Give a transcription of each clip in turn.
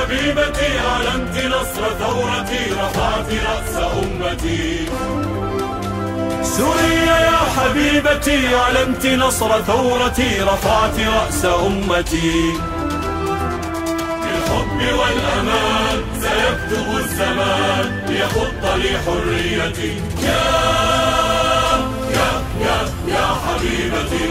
حبيبتي أعلنت نصر ثورتي، رفعت رأس أمتي. سوريا يا حبيبتي أعلنت نصر ثورتي، رفعت رأس أمتي. بالحب والأمان سيكتب الزمان ليخط لي حريتي. يا حبيبتي.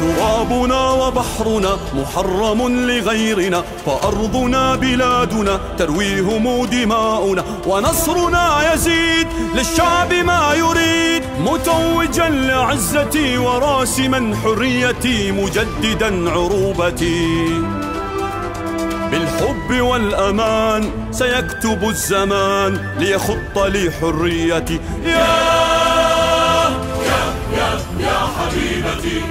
ترابنا وبحرنا محرم لغيرنا، فأرضنا بلادنا ترويهم دماؤنا، ونصرنا يزيد للشعب ما يريد، متوجا لعزتي وراسما حريتي، مجددا عروبتي. بالحب والأمان سيكتب الزمان ليخط لي حريتي. يا حبيبتي.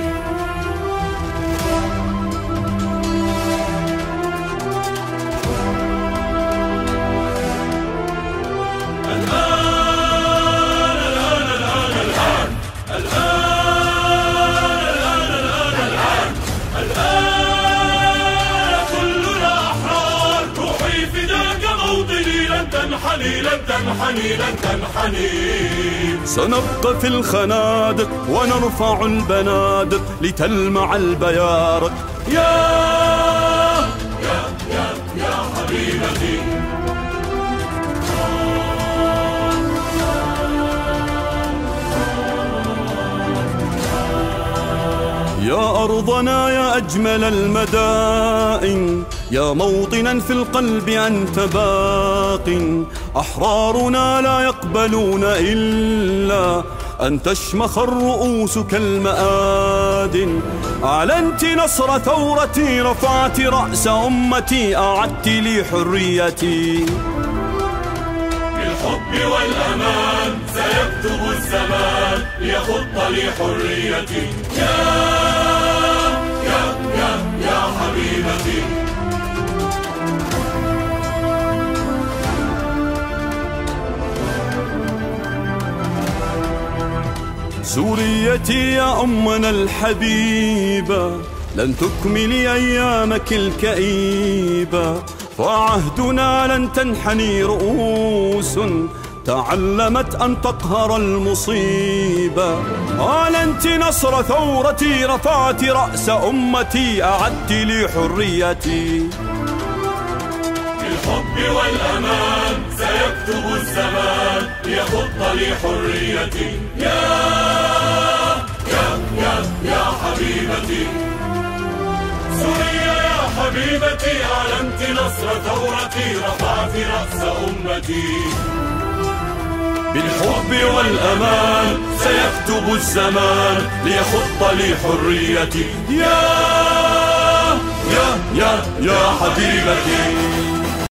لن تنحني. سنبقى في الخنادق ونرفع البنادق لتلمع البيارق. يا حبيبتي. يا أرضنا يا أجمل المدائن، يا موطنا في القلب أنت باق، أحرارنا لا يقبلون إلا أن تشمخ الرؤوس كالمآدن. أعلنت نصر ثورتي، رفعت رأس أمتي، أعدت لي حريتي. بالحب والأمان سيكتب الزمان ليخط لي حريتي. يا حبيبتي. سوريتي يا أمنا الحبيبة، لن تكملي أيامك الكئيبة، فعهدنا لن تنحني رؤوس تعلمت أن تقهر المصيبة. أعلنت نصر ثورتي، رفعت رأس أمتي، أعدت لي حريتي. بالحب والأمان سيكتب الزمان ليخط لي حريتي. يا حبيبتي. سوريا يا حبيبتي أعلنت نصر ثورتي، رفعت رأس أمتي. بالحب والأمان سيكتب الزمان ليخط لي حريتي. يا حبيبتي.